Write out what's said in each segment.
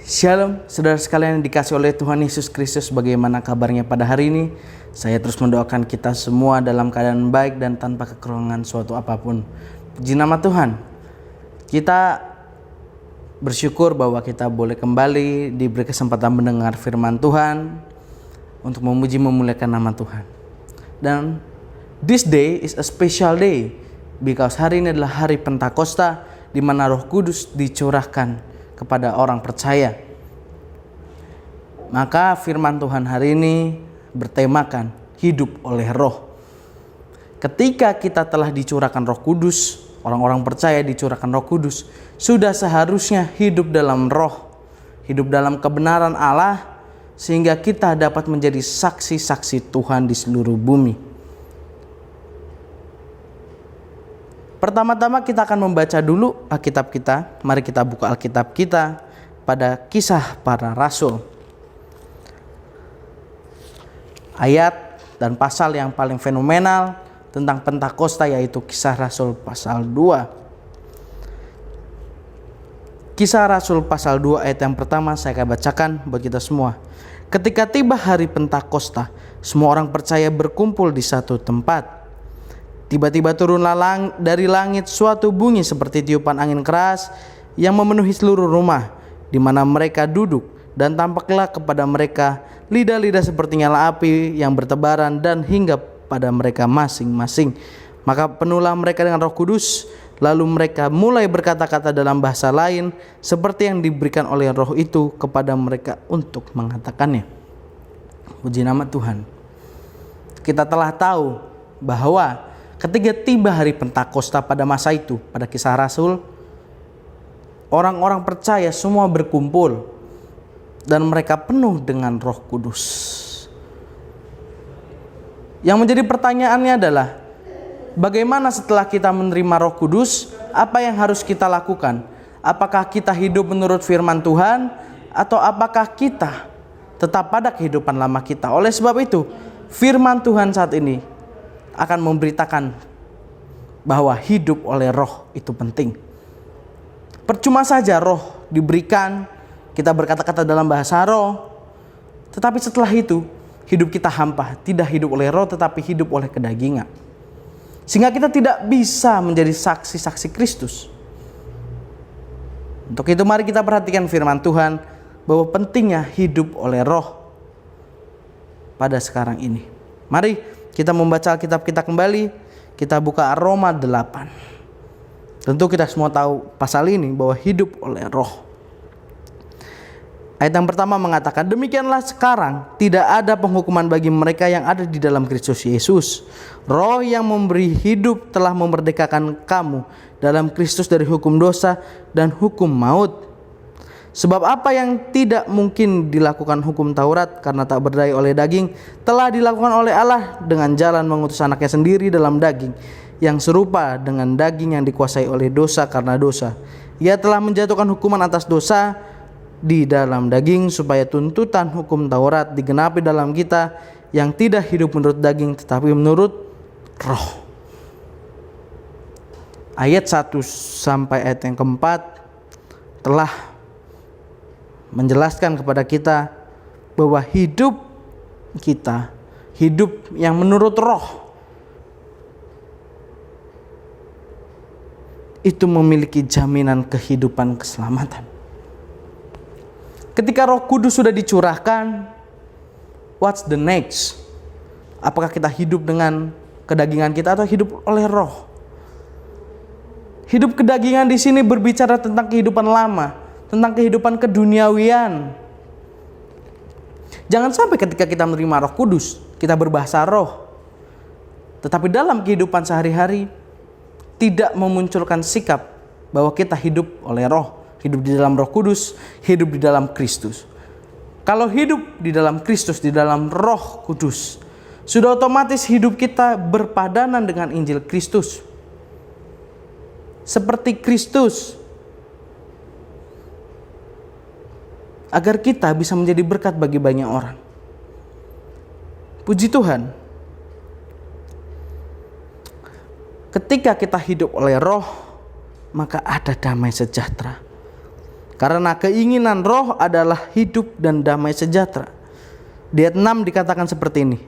Shalom, saudara sekalian yang dikasih oleh Tuhan Yesus Kristus. Bagaimana kabarnya pada hari ini? Saya terus mendoakan kita semua dalam keadaan baik dan tanpa kekurangan suatu apapun. Puji nama Tuhan. Kita bersyukur bahwa kita boleh kembali diberi kesempatan mendengar firman Tuhan untuk memuji memuliakan nama Tuhan. Dan this day is a special day because hari ini adalah hari Pentakosta, di mana Roh Kudus dicurahkan kepada orang percaya. Maka firman Tuhan hari ini bertemakan hidup oleh Roh. Ketika kita telah dicurahkan Roh Kudus, orang-orang percaya dicurahkan Roh Kudus, sudah seharusnya hidup dalam Roh, hidup dalam kebenaran Allah, sehingga kita dapat menjadi saksi-saksi Tuhan di seluruh bumi. Pertama-tama kita akan membaca dulu Alkitab kita. Mari kita buka Alkitab kita pada Kisah Para Rasul. Ayat dan pasal yang paling fenomenal tentang Pentakosta yaitu Kisah Rasul pasal 2. Kisah Rasul pasal 2 ayat yang pertama saya akan bacakan buat kita semua. Ketika tiba hari Pentakosta, semua orang percaya berkumpul di satu tempat. Tiba-tiba turunlah dari langit suatu bunyi seperti tiupan angin keras yang memenuhi seluruh rumah di mana mereka duduk, dan tampaklah kepada mereka lidah-lidah seperti nyala api yang bertebaran dan hinggap pada mereka masing-masing. Maka penuhlah mereka dengan Roh Kudus, lalu mereka mulai berkata-kata dalam bahasa lain seperti yang diberikan oleh Roh itu kepada mereka untuk mengatakannya. Puji nama Tuhan. Kita telah tahu bahwa ketika tiba hari Pentakosta pada masa itu, pada Kisah Rasul, orang-orang percaya semua berkumpul dan mereka penuh dengan Roh Kudus. Yang menjadi pertanyaannya adalah, bagaimana setelah kita menerima Roh Kudus? Apa yang harus kita lakukan? Apakah kita hidup menurut firman Tuhan, atau apakah kita tetap pada kehidupan lama kita? Oleh sebab itu, firman Tuhan saat ini akan memberitakan bahwa hidup oleh Roh itu penting. Percuma saja Roh diberikan, kita berkata-kata dalam bahasa Roh, tetapi setelah itu hidup kita hampa, tidak hidup oleh Roh tetapi hidup oleh kedagingan. Sehingga kita tidak bisa menjadi saksi-saksi Kristus. Untuk itu mari kita perhatikan firman Tuhan bahwa pentingnya hidup oleh Roh pada sekarang ini. Mari kita membaca Alkitab kita kembali. Kita buka Roma 8. Tentu kita semua tahu pasal ini bahwa hidup oleh Roh. Ayat yang pertama mengatakan, demikianlah sekarang tidak ada penghukuman bagi mereka yang ada di dalam Kristus Yesus. Roh yang memberi hidup telah memerdekakan kamu dalam Kristus dari hukum dosa dan hukum maut. Sebab apa yang tidak mungkin dilakukan hukum Taurat karena tak berdaya oleh daging, telah dilakukan oleh Allah dengan jalan mengutus anaknya sendiri dalam daging, yang serupa dengan daging yang dikuasai oleh dosa karena dosa. Ia telah menjatuhkan hukuman atas dosa di dalam daging, supaya tuntutan hukum Taurat digenapi dalam kita yang tidak hidup menurut daging tetapi menurut Roh. Ayat 1 sampai ayat yang keempat telah menjelaskan kepada kita bahwa hidup kita, hidup yang menurut Roh, itu memiliki jaminan kehidupan keselamatan. Ketika Roh Kudus sudah dicurahkan, what's the next? Apakah kita hidup dengan kedagingan kita atau hidup oleh Roh? Hidup kedagingan di sini berbicara tentang kehidupan lama, tentang kehidupan keduniawian. Jangan sampai ketika kita menerima Roh Kudus, kita berbahasa roh, tetapi dalam kehidupan sehari-hari tidak memunculkan sikap bahwa kita hidup oleh Roh, hidup di dalam Roh Kudus, hidup di dalam Kristus. Kalau hidup di dalam Kristus, di dalam Roh Kudus, sudah otomatis hidup kita berpadanan dengan Injil Kristus. Seperti Kristus, agar kita bisa menjadi berkat bagi banyak orang. Puji Tuhan. Ketika kita hidup oleh Roh, maka ada damai sejahtera. Karena keinginan roh adalah hidup dan damai sejahtera. Di ayat 6 dikatakan seperti ini.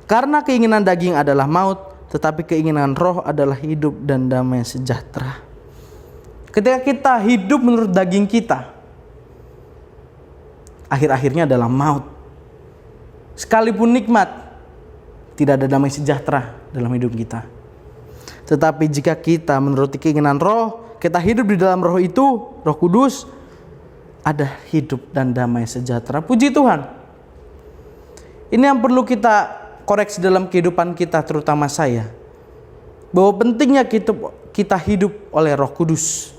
Karena keinginan daging adalah maut, tetapi keinginan roh adalah hidup dan damai sejahtera. Ketika kita hidup menurut daging kita, akhir-akhirnya adalah maut. Sekalipun nikmat, tidak ada damai sejahtera dalam hidup kita. Tetapi jika kita menuruti keinginan roh, kita hidup di dalam roh itu, Roh Kudus, ada hidup dan damai sejahtera. Puji Tuhan. Ini yang perlu kita koreksi dalam kehidupan kita, terutama saya. Bahwa pentingnya kita hidup oleh Roh Kudus.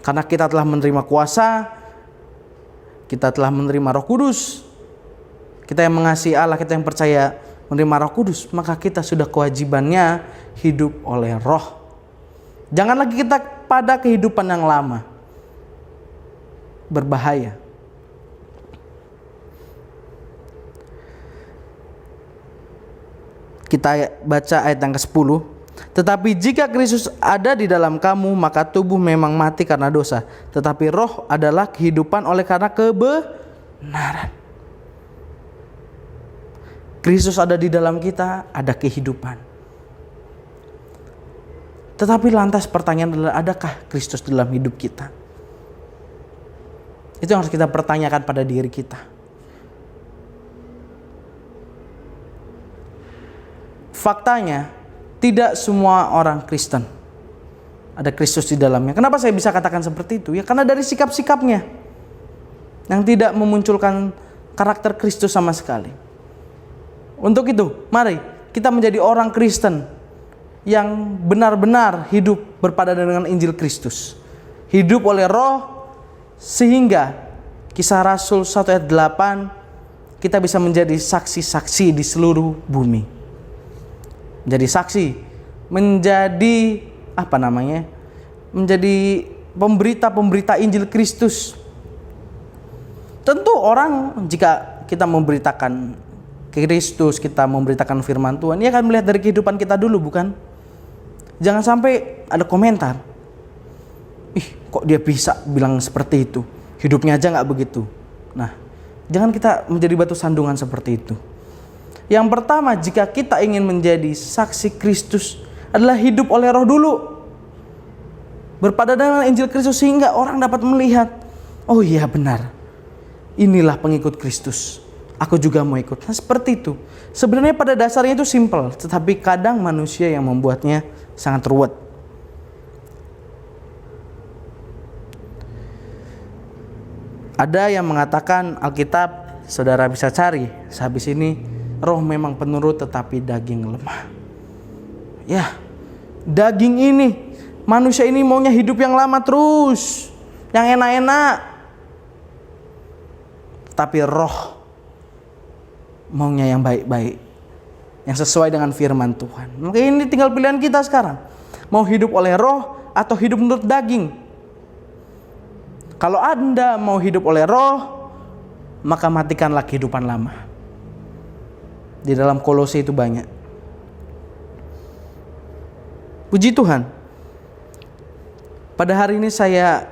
Karena kita telah menerima kuasa, kita telah menerima Roh Kudus. Kita yang mengasihi Allah, kita yang percaya menerima Roh Kudus, maka kita sudah kewajibannya hidup oleh Roh. Jangan lagi kita pada kehidupan yang lama. Berbahaya. Kita baca ayat yang ke-10. Tetapi jika Kristus ada di dalam kamu, maka tubuh memang mati karena dosa, tetapi roh adalah kehidupan oleh karena kebenaran. Kristus ada di dalam kita, ada kehidupan. Tetapi lantas pertanyaan adalah, adakah Kristus dalam hidup kita? Itu yang harus kita pertanyakan pada diri kita. Faktanya, tidak semua orang Kristen ada Kristus di dalamnya. Kenapa saya bisa katakan seperti itu? Ya karena dari sikap-sikapnya yang tidak memunculkan karakter Kristus sama sekali. Untuk itu, mari kita menjadi orang Kristen yang benar-benar hidup berpadan dengan Injil Kristus. Hidup oleh Roh, sehingga Kisah Rasul 1 ayat 8 kita bisa menjadi saksi-saksi di seluruh bumi. Menjadi saksi, menjadi menjadi pemberita-pemberita Injil Kristus. Tentu orang, jika kita memberitakan Kristus, kita memberitakan firman Tuhan, ia akan melihat dari kehidupan kita dulu, bukan? Jangan sampai ada komentar, ih kok dia bisa bilang seperti itu, hidupnya aja gak begitu. Nah, jangan kita menjadi batu sandungan seperti itu. Yang pertama, jika kita ingin menjadi saksi Kristus, adalah hidup oleh Roh dulu. Berpadan dengan Injil Kristus sehingga orang dapat melihat, oh iya benar, inilah pengikut Kristus, aku juga mau ikut. Nah seperti itu. Sebenarnya pada dasarnya itu simple, tetapi kadang manusia yang membuatnya sangat ruwet. Ada yang mengatakan Alkitab, saudara bisa cari sehabis ini, roh memang penurut tetapi daging lemah. Ya, daging ini, manusia ini maunya hidup yang lama terus, yang enak-enak. Tapi roh maunya yang baik-baik, yang sesuai dengan firman Tuhan. Maka ini tinggal pilihan kita sekarang. Mau hidup oleh roh atau hidup menurut daging. Kalau Anda mau hidup oleh roh, maka matikanlah kehidupan lama. Di dalam Kolose itu banyak. Puji Tuhan. Pada hari ini saya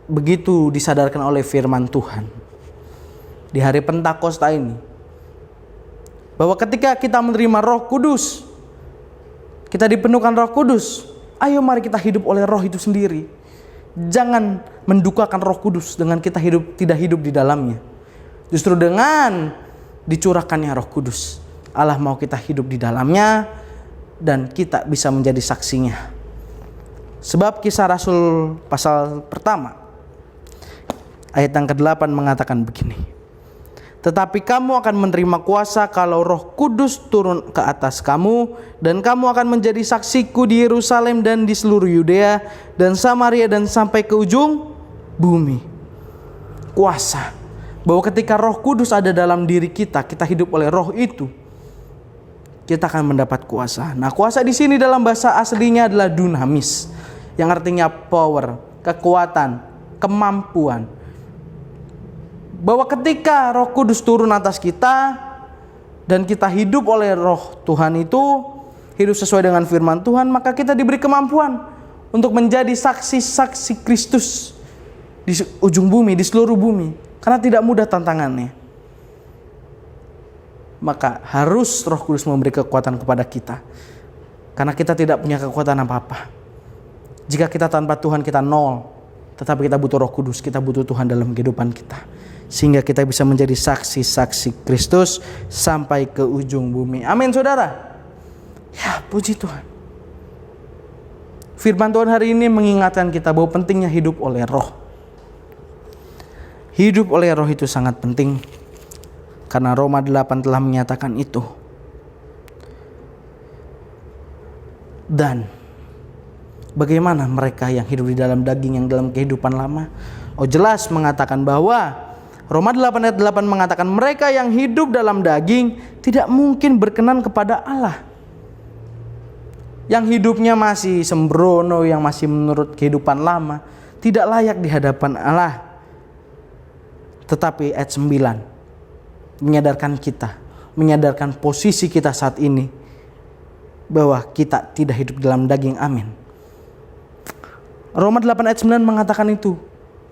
begitu disadarkan oleh firman Tuhan. Di hari Pentakosta ini, bahwa ketika kita menerima Roh Kudus, kita dipenuhkan Roh Kudus, ayo mari kita hidup oleh Roh itu sendiri. Jangan mendukakan Roh Kudus dengan kita tidak hidup di dalamnya. Justru dengan dicurahkannya Roh Kudus, Allah mau kita hidup di dalamnya dan kita bisa menjadi saksinya. Sebab Kisah Rasul pasal pertama ayat yang ke-8 mengatakan begini. Tetapi kamu akan menerima kuasa kalau Roh Kudus turun ke atas kamu, dan kamu akan menjadi saksiku di Yerusalem dan di seluruh Yudea dan Samaria dan sampai ke ujung bumi. Kuasa. Bahwa ketika Roh Kudus ada dalam diri kita, kita hidup oleh Roh itu, kita akan mendapat kuasa. Nah, kuasa di sini dalam bahasa aslinya adalah dunamis, yang artinya power, kekuatan, kemampuan. Bahwa ketika Roh Kudus turun atas kita dan kita hidup oleh Roh Tuhan itu, hidup sesuai dengan firman Tuhan, maka kita diberi kemampuan untuk menjadi saksi-saksi Kristus di ujung bumi, di seluruh bumi. Karena tidak mudah tantangannya. Maka harus Roh Kudus memberi kekuatan kepada kita. Karena kita tidak punya kekuatan apa-apa. Jika kita tanpa Tuhan kita nol. Tetapi kita butuh Roh Kudus, kita butuh Tuhan dalam kehidupan kita. Sehingga kita bisa menjadi saksi-saksi Kristus sampai ke ujung bumi. Amin saudara. Ya puji Tuhan. Firman Tuhan hari ini mengingatkan kita bahwa pentingnya hidup oleh Roh. Hidup oleh Roh itu sangat penting. Karena Roma 8 telah menyatakan itu. Dan bagaimana mereka yang hidup di dalam daging, yang dalam kehidupan lama? Oh jelas mengatakan bahwa Roma 8 ayat 8 mengatakan mereka yang hidup dalam daging tidak mungkin berkenan kepada Allah. Yang hidupnya masih sembrono, yang masih menurut kehidupan lama, tidak layak di hadapan Allah. Tetapi ayat 9 menyadarkan kita, menyadarkan posisi kita saat ini, bahwa kita tidak hidup dalam daging. Amin. Roma 8 ayat 9 mengatakan itu.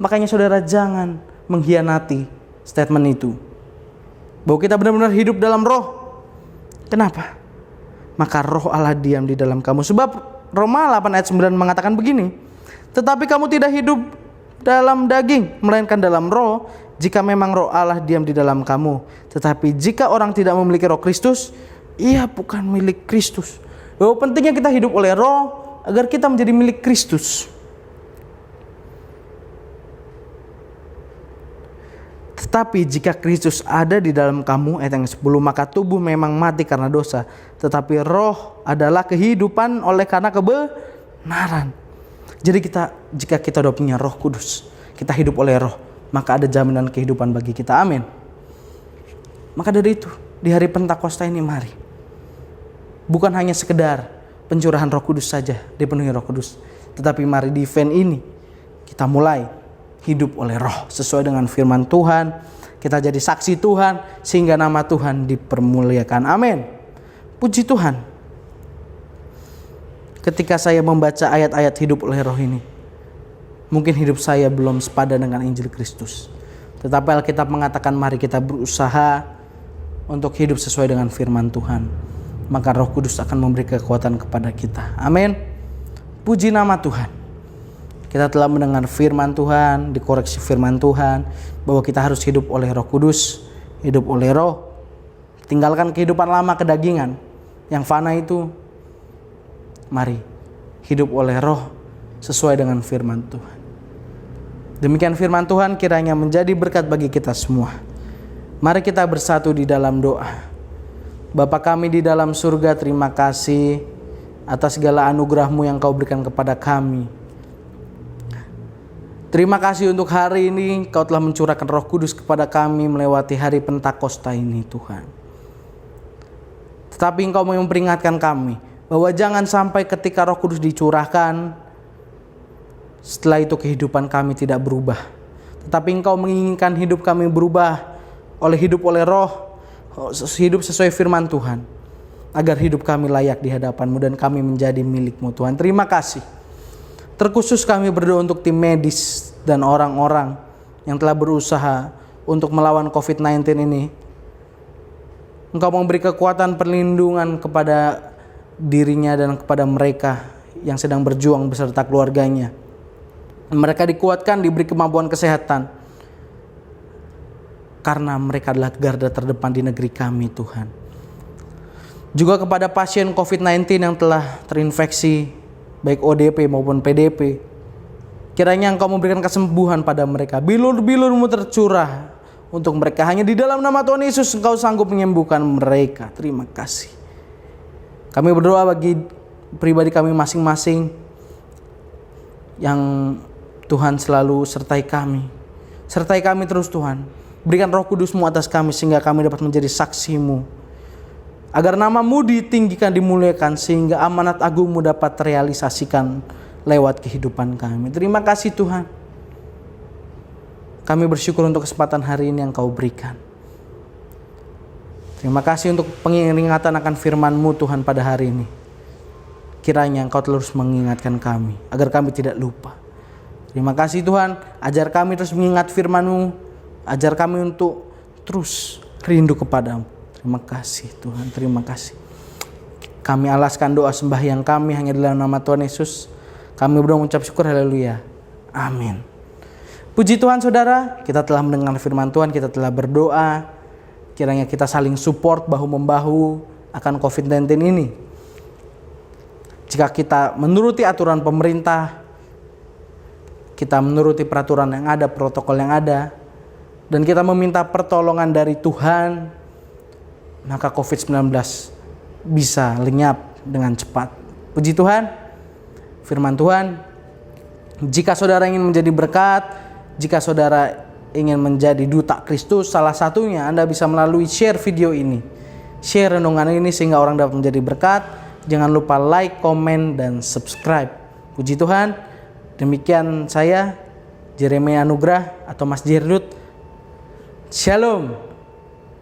Makanya saudara jangan mengkhianati statement itu, bahwa kita benar-benar hidup dalam Roh. Kenapa? Maka Roh Allah diam di dalam kamu. Sebab Roma 8 ayat 9 mengatakan begini, tetapi kamu tidak hidup dalam daging, melainkan dalam Roh, jika memang Roh Allah diam di dalam kamu. Tetapi jika orang tidak memiliki Roh Kristus, ia bukan milik Kristus. Bahwa pentingnya kita hidup oleh Roh agar kita menjadi milik Kristus. Tetapi jika Kristus ada di dalam kamu, ayat yang 10, maka tubuh memang mati karena dosa, tetapi Roh adalah kehidupan oleh karena kebenaran. Jadi jika kita sudah punya Roh Kudus, kita hidup oleh Roh, maka ada jaminan kehidupan bagi kita. Amin. Maka dari itu, di hari Pentakosta ini mari, bukan hanya sekedar pencurahan Roh Kudus saja, dipenuhi Roh Kudus, tetapi mari di event ini kita mulai hidup oleh Roh sesuai dengan firman Tuhan. Kita jadi saksi Tuhan sehingga nama Tuhan dipermuliakan. Amin. Puji Tuhan. Ketika saya membaca ayat-ayat hidup oleh Roh ini, mungkin hidup saya belum sepadan dengan Injil Kristus. Tetapi Alkitab mengatakan mari kita berusaha untuk hidup sesuai dengan firman Tuhan. Maka Roh Kudus akan memberi kekuatan kepada kita. Amin. Puji nama Tuhan. Kita telah mendengar firman Tuhan, dikoreksi firman Tuhan, bahwa kita harus hidup oleh Roh Kudus, hidup oleh Roh. Tinggalkan kehidupan lama kedagingan yang fana itu. Mari hidup oleh Roh sesuai dengan firman Tuhan. Demikian firman Tuhan kiranya menjadi berkat bagi kita semua. Mari kita bersatu di dalam doa. Bapa kami di dalam surga, terima kasih atas segala anugerah-Mu yang Kau berikan kepada kami. Terima kasih untuk hari ini Kau telah mencurahkan Roh Kudus kepada kami melewati hari Pentakosta ini Tuhan. Tetapi Engkau mau memperingatkan kami bahwa jangan sampai ketika Roh Kudus dicurahkan, setelah itu kehidupan kami tidak berubah. Tetapi Engkau menginginkan hidup kami berubah hidup oleh Roh, hidup sesuai firman Tuhan, agar hidup kami layak di hadapan-Mu dan kami menjadi milik-Mu Tuhan. Terima kasih. Terkhusus kami berdoa untuk tim medis dan orang-orang yang telah berusaha untuk melawan COVID-19 ini. Engkau memberi kekuatan perlindungan kepada dirinya dan kepada mereka yang sedang berjuang beserta keluarganya. Mereka dikuatkan, diberi kemampuan kesehatan, karena mereka adalah garda terdepan di negeri kami Tuhan. Juga kepada pasien COVID-19 yang telah terinfeksi, baik ODP maupun PDP, kiranya Engkau memberikan kesembuhan pada mereka. Bilur-bilur-Mu tercurah untuk mereka. Hanya di dalam nama Tuhan Yesus Engkau sanggup menyembuhkan mereka. Terima kasih. Kami berdoa bagi pribadi kami masing-masing, yang Tuhan selalu sertai kami. Sertai kami terus Tuhan. Berikan Roh Kudus-Mu atas kami sehingga kami dapat menjadi saksi-Mu. Agar nama-Mu ditinggikan, dimuliakan, sehingga amanat agung-Mu dapat terrealisasikan lewat kehidupan kami. Terima kasih Tuhan. Kami bersyukur untuk kesempatan hari ini yang Kau berikan. Terima kasih untuk pengeringatan akan firman-Mu Tuhan pada hari ini. kiranya Engkau terus mengingatkan kami, agar kami tidak lupa. Terima kasih Tuhan, ajar kami terus mengingat firman-Mu, ajar kami untuk terus rindu kepadamu. Terima kasih Tuhan, terima kasih. Kami alaskan doa sembahyang kami hanya dalam nama Tuhan Yesus. Kami berdoa mengucap syukur, haleluya. Amin. Puji Tuhan saudara, kita telah mendengar firman Tuhan, kita telah berdoa. Kiranya kita saling support bahu-membahu akan COVID-19 ini. Jika kita menuruti aturan pemerintah, kita menuruti peraturan yang ada, protokol yang ada, dan kita meminta pertolongan dari Tuhan, maka COVID-19 bisa lenyap dengan cepat. Puji Tuhan, firman Tuhan, jika saudara ingin menjadi berkat, jika saudara ingin menjadi duta Kristus, salah satunya Anda bisa melalui share video ini. Share renungan ini sehingga orang dapat menjadi berkat. Jangan lupa like, komen, dan subscribe. Puji Tuhan. Demikian saya, Jeremia Anugrah atau Mas Jerdut. Shalom.